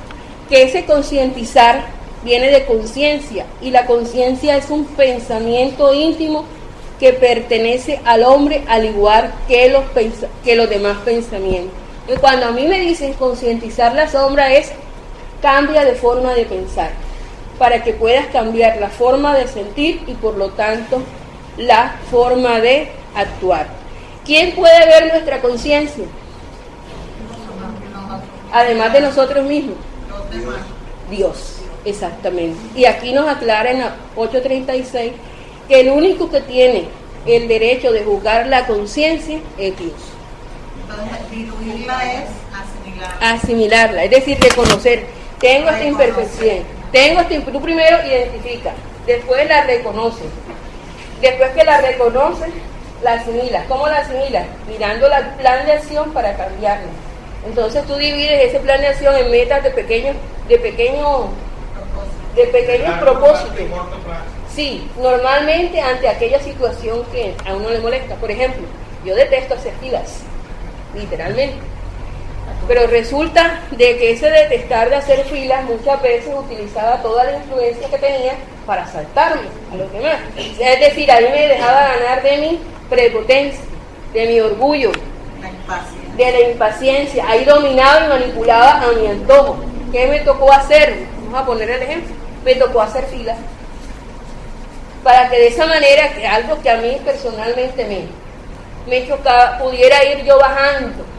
[SPEAKER 1] que ese concientizar viene de conciencia, y la conciencia es un pensamiento íntimo que pertenece al hombre al igual que los demás pensamientos. Y cuando a mí me dicen concientizar la sombra es cambia de forma de pensar, para que puedas cambiar la forma de sentir y por lo tanto la forma de actuar. ¿Quién puede ver nuestra conciencia? Además de nosotros mismos. Dios, exactamente. Y aquí nos aclara en la 836 que el único que tiene el derecho de juzgar la conciencia es Dios.
[SPEAKER 5] Entonces, diluirla es
[SPEAKER 1] asimilarla, es decir, reconocer. Tengo esta imperfección, tú primero identificas, después la reconoces, después que la reconoces, la asimilas. ¿Cómo la asimilas? Mirando el plan de acción para cambiarla. Entonces tú divides ese plan de acción en metas de pequeños propósitos. Sí, normalmente ante aquella situación que a uno le molesta. Por ejemplo, yo detesto hacer filas, literalmente. Pero resulta de que ese detestar de hacer filas muchas veces utilizaba toda la influencia que tenía para saltarme a los demás. Es decir, ahí me dejaba ganar de mi prepotencia, de mi orgullo, de la impaciencia. Ahí dominaba y manipulaba a mi antojo. ¿Qué me tocó hacer? Vamos a poner el ejemplo. Me tocó hacer filas. Para que de esa manera, que algo que a mí personalmente me chocaba, pudiera ir yo bajándole,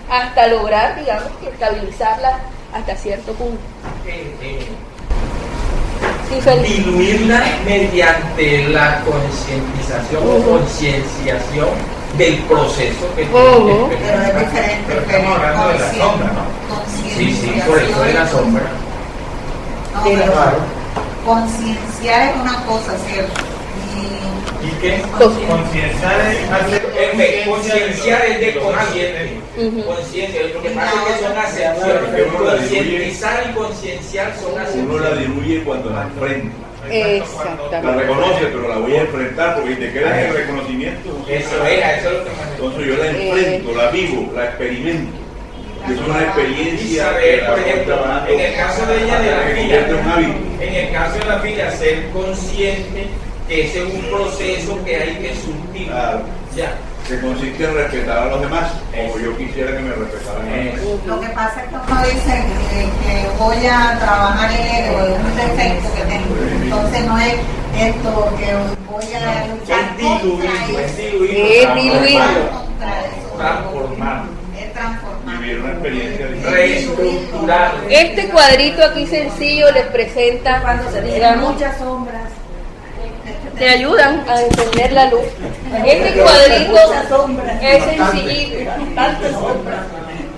[SPEAKER 1] hasta lograr, digamos, que estabilizarla hasta cierto punto.
[SPEAKER 4] diluirla mediante la concientización o concienciación del proceso que tiene.
[SPEAKER 5] Pero es diferente.
[SPEAKER 2] Estamos hablando de la sombra, ¿no?
[SPEAKER 4] Sí, por eso de la sombra.
[SPEAKER 5] No, pero concienciar es una cosa, ¿cierto?
[SPEAKER 2] ¿Y qué? Concienciar
[SPEAKER 4] Concienciar es de consciente. Conciencia, lo que pasa es que son acepciones. Concientizar y concienciar son acepciones.
[SPEAKER 6] Uno la diluye cuando la enfrenta.
[SPEAKER 1] Exactamente.
[SPEAKER 6] La reconoce, pero la voy a enfrentar porque si te quedas en el reconocimiento.
[SPEAKER 4] Eso es lo que más.
[SPEAKER 6] Entonces yo la enfrento, la vivo, la experimento. Es una experiencia.
[SPEAKER 4] Por ejemplo, en el caso de ella de la fila,
[SPEAKER 6] un hábito.
[SPEAKER 4] en el caso de la fila, ser consciente que ese es un proceso que hay que surtir.
[SPEAKER 6] Claro.
[SPEAKER 4] Ya.
[SPEAKER 6] Que consiste en respetar a los demás, como yo quisiera que me respetaran a mí.
[SPEAKER 5] Lo que pasa es que uno dice que voy a trabajar en ego, es un defecto que tengo. Entonces no es esto que voy a luchar contra eso.
[SPEAKER 4] Transformar.
[SPEAKER 5] Es transformar.
[SPEAKER 6] Vivir una experiencia diferente.
[SPEAKER 4] Reestructurar.
[SPEAKER 1] Este cuadrito aquí sencillo les presenta,
[SPEAKER 3] Cuando se
[SPEAKER 1] digamos,
[SPEAKER 3] tienen muchas sombras.
[SPEAKER 1] te ayudan a encender la luz. Este cuadrito es sencillito,
[SPEAKER 3] Tantas sombras.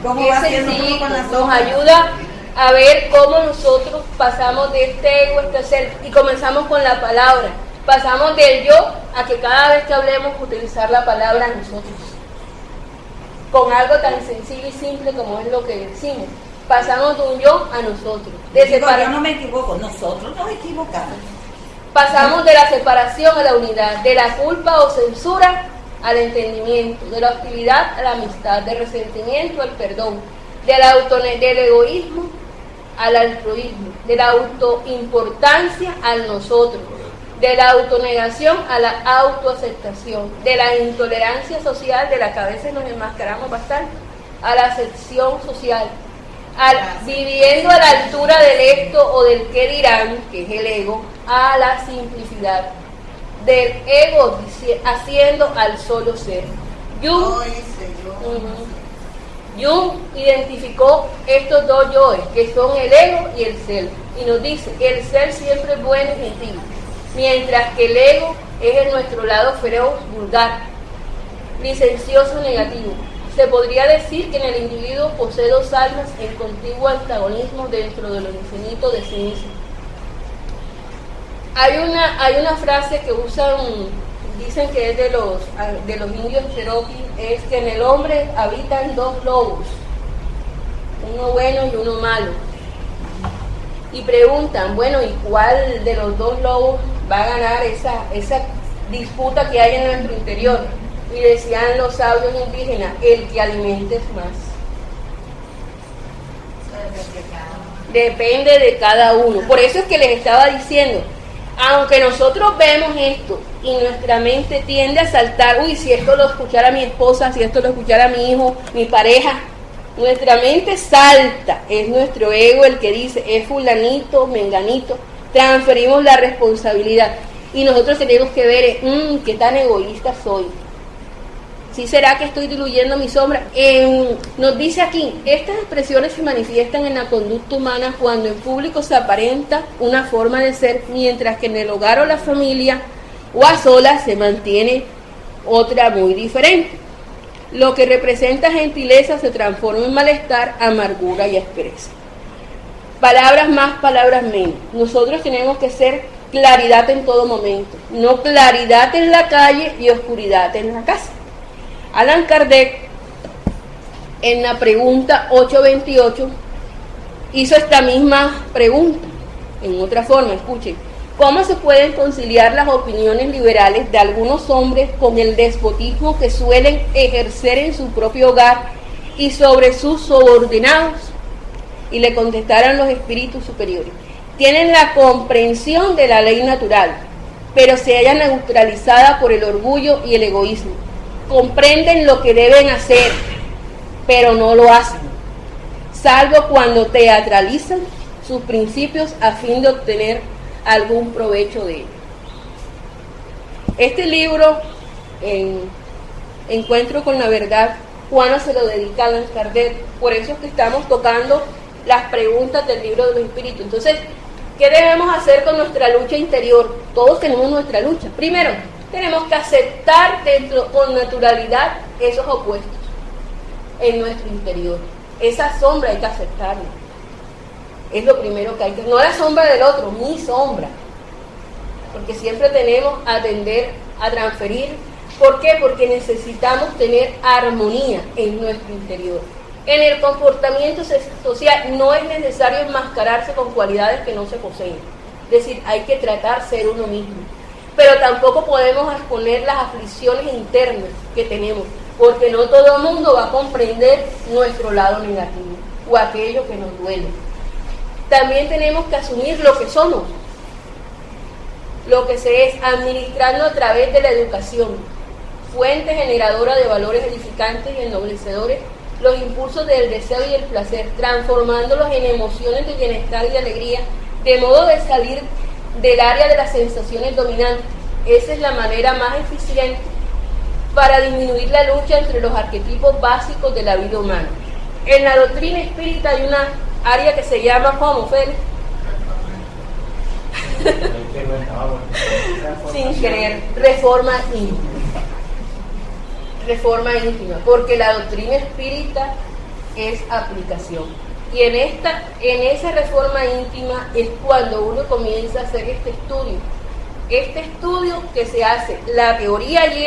[SPEAKER 3] ¿Cómo
[SPEAKER 1] es
[SPEAKER 3] va haciendo uno
[SPEAKER 1] sencillito,
[SPEAKER 3] con las
[SPEAKER 1] nos
[SPEAKER 3] sombras?
[SPEAKER 1] ayuda a ver cómo nosotros pasamos de este ego a este ser y comenzamos con la palabra. Pasamos del yo a que cada vez que hablemos utilizar la palabra nosotros. Con algo tan sencillo y simple como es lo que decimos. Pasamos de un yo a nosotros.
[SPEAKER 3] Yo no me equivoco, nosotros nos equivocamos.
[SPEAKER 1] Pasamos de la separación a la unidad, de la culpa o censura al entendimiento, de la hostilidad a la amistad, del resentimiento al perdón, del egoísmo al altruismo, de la autoimportancia al nosotros, de la autonegación a la autoaceptación, de la intolerancia social, de la que a veces nos enmascaramos bastante, a la acepción social, viviendo a la altura del esto o del qué dirán, que es el ego, a la simplicidad, del ego haciendo al solo ser. Jung identificó estos dos yoes, que son el ego y el ser, y nos dice, el ser siempre es bueno y gentil, mientras que el ego es en nuestro lado feroz, vulgar, licencioso, negativo. Se podría decir que en el individuo posee dos almas en continuo antagonismo dentro de lo infinito de sí mismo. Hay una frase que usan, dicen que es de los indios Cherokee, es que en el hombre habitan dos lobos, uno bueno y uno malo. Y preguntan, bueno, ¿y cuál de los dos lobos va a ganar esa disputa que hay en nuestro interior? Y decían los sabios indígenas, el que alimente más. Depende de cada uno. Por eso es que les estaba diciendo, aunque nosotros vemos esto y nuestra mente tiende a saltar, uy, si esto lo escuchara mi esposa, si esto lo escuchara mi hijo, mi pareja, nuestra mente salta, es nuestro ego el que dice, es fulanito, menganito, transferimos la responsabilidad y nosotros tenemos que ver, qué tan egoísta soy. ¿Sí será que estoy diluyendo mi sombra? Nos dice aquí, estas expresiones se manifiestan en la conducta humana cuando en público se aparenta una forma de ser, mientras que en el hogar o la familia o a solas se mantiene otra muy diferente. Lo que representa gentileza se transforma en malestar, amargura y aspereza. Palabras más, palabras menos. Nosotros tenemos que ser claridad en todo momento, no claridad en la calle y oscuridad en la casa. Allan Kardec, en la pregunta 828, hizo esta misma pregunta, en otra forma, escuchen. ¿Cómo se pueden conciliar las opiniones liberales de algunos hombres con el despotismo que suelen ejercer en su propio hogar y sobre sus subordinados? Y le contestaron los espíritus superiores. Tienen la comprensión de la ley natural, pero se hallan neutralizada por el orgullo y el egoísmo. Comprenden lo que deben hacer, pero no lo hacen, salvo cuando teatralizan sus principios a fin de obtener algún provecho de ellos. Este libro, en Encuentro con la Verdad, Juana se lo dedica a Allan Kardec, por eso es que estamos tocando las preguntas del libro de los espíritus. Entonces, ¿Qué debemos hacer con nuestra lucha interior? Todos tenemos nuestra lucha. Primero, tenemos que aceptar con naturalidad esos opuestos en nuestro interior. Esa sombra hay que aceptarla. Es lo primero que hay que... No la sombra del otro, mi sombra. Porque siempre tenemos a tender a transferir. ¿Por qué? Porque necesitamos tener armonía en nuestro interior. En el comportamiento social no es necesario enmascararse con cualidades que no se poseen. Es decir, hay que tratar ser uno mismo. Pero tampoco podemos exponer las aflicciones internas que tenemos, porque no todo el mundo va a comprender nuestro lado negativo o aquello que nos duele. También tenemos que asumir lo que somos, lo que se es, administrando a través de la educación, fuente generadora de valores edificantes y ennoblecedores, los impulsos del deseo y el placer, transformándolos en emociones de bienestar y de alegría, de modo de salir del área de las sensaciones dominantes. Esa es la manera más eficiente para disminuir la lucha entre los arquetipos básicos de la vida humana. En la doctrina espírita hay una área que se llama, ¿cómo, Félix? Sin querer, reforma íntima. Reforma íntima, porque la doctrina espírita es aplicación. Y en esa reforma íntima es cuando uno comienza a hacer este estudio que se hace, la teoría allí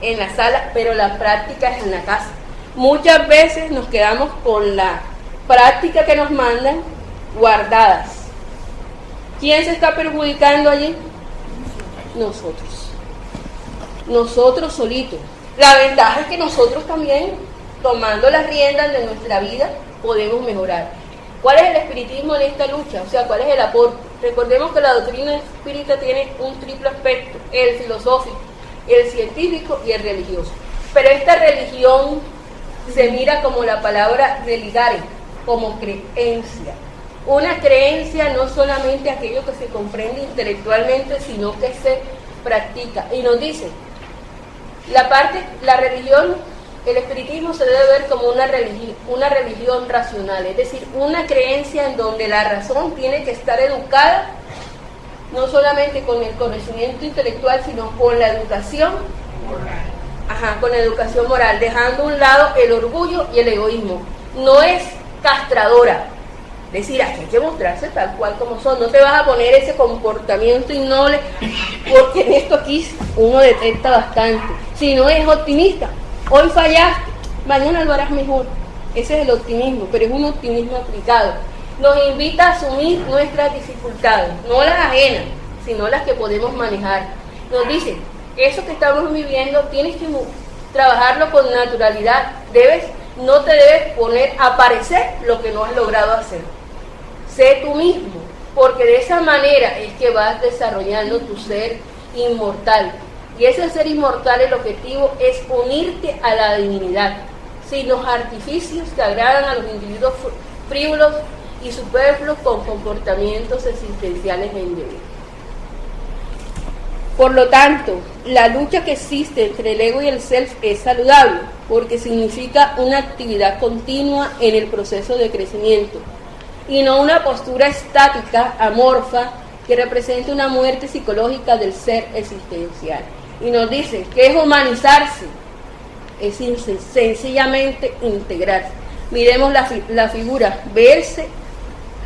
[SPEAKER 1] en la sala, pero la práctica es en la casa. Muchas veces nos quedamos con la práctica que nos mandan guardadas. ¿Quién se está perjudicando allí? Nosotros solitos. La ventaja es que nosotros también, tomando las riendas de nuestra vida, podemos mejorar. ¿Cuál es el espiritismo en esta lucha? O sea, ¿cuál es el aporte? Recordemos que la doctrina espírita tiene un triple aspecto: el filosófico, el científico y el religioso. Pero esta religión se mira como la palabra religare, como creencia. Una creencia no solamente aquello que se comprende intelectualmente, sino que se practica. Y nos dice, la religión, el espiritismo se debe ver como una religión racional, es decir, una creencia en donde la razón tiene que estar educada, no solamente con el conocimiento intelectual, sino con la educación moral. Con la educación moral, dejando a un lado el orgullo y el egoísmo. No es castradora. Es decir, aquí hay que mostrarse tal cual como son. No te vas a poner ese comportamiento innoble, porque en esto aquí uno detecta bastante. Si no es optimista, hoy fallaste, mañana lo harás mejor. Ese es el optimismo, pero es un optimismo aplicado. Nos invita a asumir nuestras dificultades, no las ajenas, sino las que podemos manejar. Nos dice, eso que estamos viviendo tienes que trabajarlo con naturalidad. No te debes poner a parecer lo que no has logrado hacer. Sé tú mismo, porque de esa manera es que vas desarrollando tu ser inmortal. Y ese ser inmortal, el objetivo es unirte a la divinidad, sin los artificios que agradan a los individuos frívolos y superfluos con comportamientos existenciales e indebidos. Por lo tanto, la lucha que existe entre el ego y el self es saludable, porque significa una actividad continua en el proceso de crecimiento, y no una postura estática, amorfa, que representa una muerte psicológica del ser existencial. Y nos dice que es humanizarse, es sencillamente integrarse. Miremos la figura, verse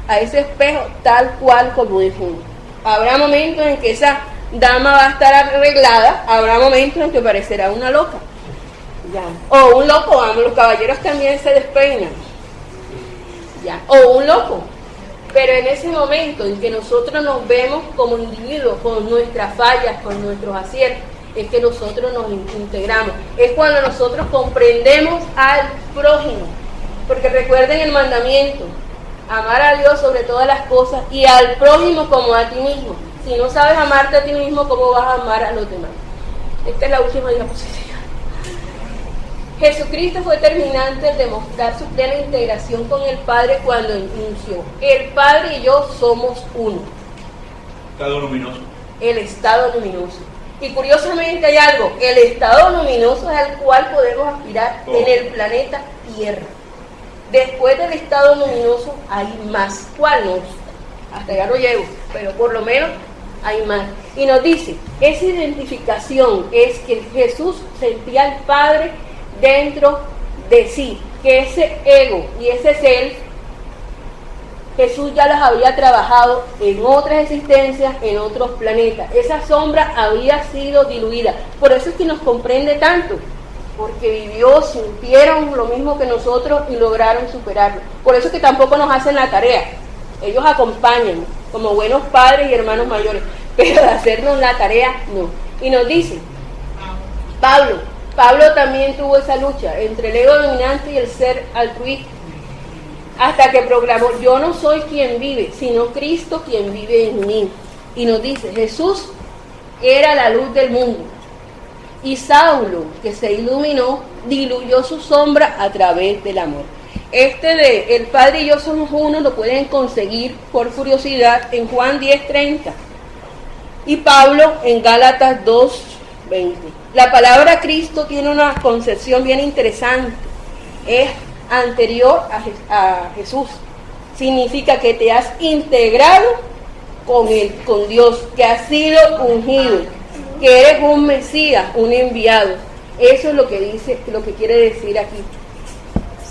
[SPEAKER 1] a ese espejo tal cual como es uno. Habrá momentos en que esa dama va a estar arreglada, habrá momentos en que parecerá una loca. Ya. O un loco, los caballeros también se despeinan. Ya. O un loco. Pero en ese momento en que nosotros nos vemos como individuos, con nuestras fallas, con nuestros aciertos, es que nosotros nos integramos. Es cuando nosotros comprendemos al prójimo. Porque recuerden el mandamiento: amar a Dios sobre todas las cosas y al prójimo como a ti mismo. Si no sabes amarte a ti mismo, ¿cómo vas a amar a los demás? Esta es la última diapositiva. Jesucristo fue determinante en demostrar su plena integración con el Padre cuando anunció: el Padre y yo somos uno.
[SPEAKER 6] Estado luminoso.
[SPEAKER 1] El estado luminoso. Y curiosamente hay algo: el estado luminoso es al cual podemos aspirar en el planeta Tierra. Después del estado luminoso hay más. ¿Cuál no? hasta allá no llego, pero por lo menos hay más. Y nos dice, esa identificación es que Jesús sentía al Padre dentro de sí, que ese ego y ese self, Jesús ya las había trabajado en otras existencias, en otros planetas. Esa sombra había sido diluida. Por eso es que nos comprende tanto, porque vivió, sintieron lo mismo que nosotros y lograron superarlo. Por eso es que tampoco nos hacen la tarea. Ellos acompañan como buenos padres y hermanos mayores, pero de hacernos la tarea, no. Y nos dice, Pablo también tuvo esa lucha entre el ego dominante y el ser altruista, hasta que proclamó, yo no soy quien vive, sino Cristo quien vive en mí. Y nos dice, Jesús era la luz del mundo, y Saulo, que se iluminó, diluyó su sombra a través del amor. De el Padre y yo somos uno lo pueden conseguir por curiosidad en Juan 10:30 y Pablo en Gálatas 2:20. La palabra Cristo tiene una concepción bien interesante, es anterior a Jesús, significa que te has integrado con Dios, que has sido ungido, que eres un Mesías, un enviado. Eso es lo que dice, lo que quiere decir aquí.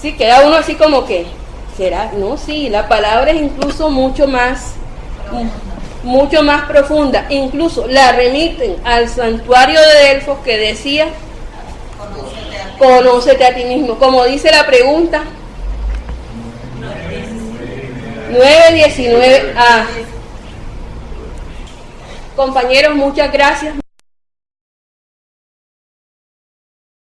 [SPEAKER 1] Sí, queda uno así como que, ¿será? No, sí, la palabra es incluso mucho más profunda. Incluso la remiten al santuario de Delfos que decía, conócete a ti mismo. Como dice la pregunta 9:19a. Compañeros, muchas gracias.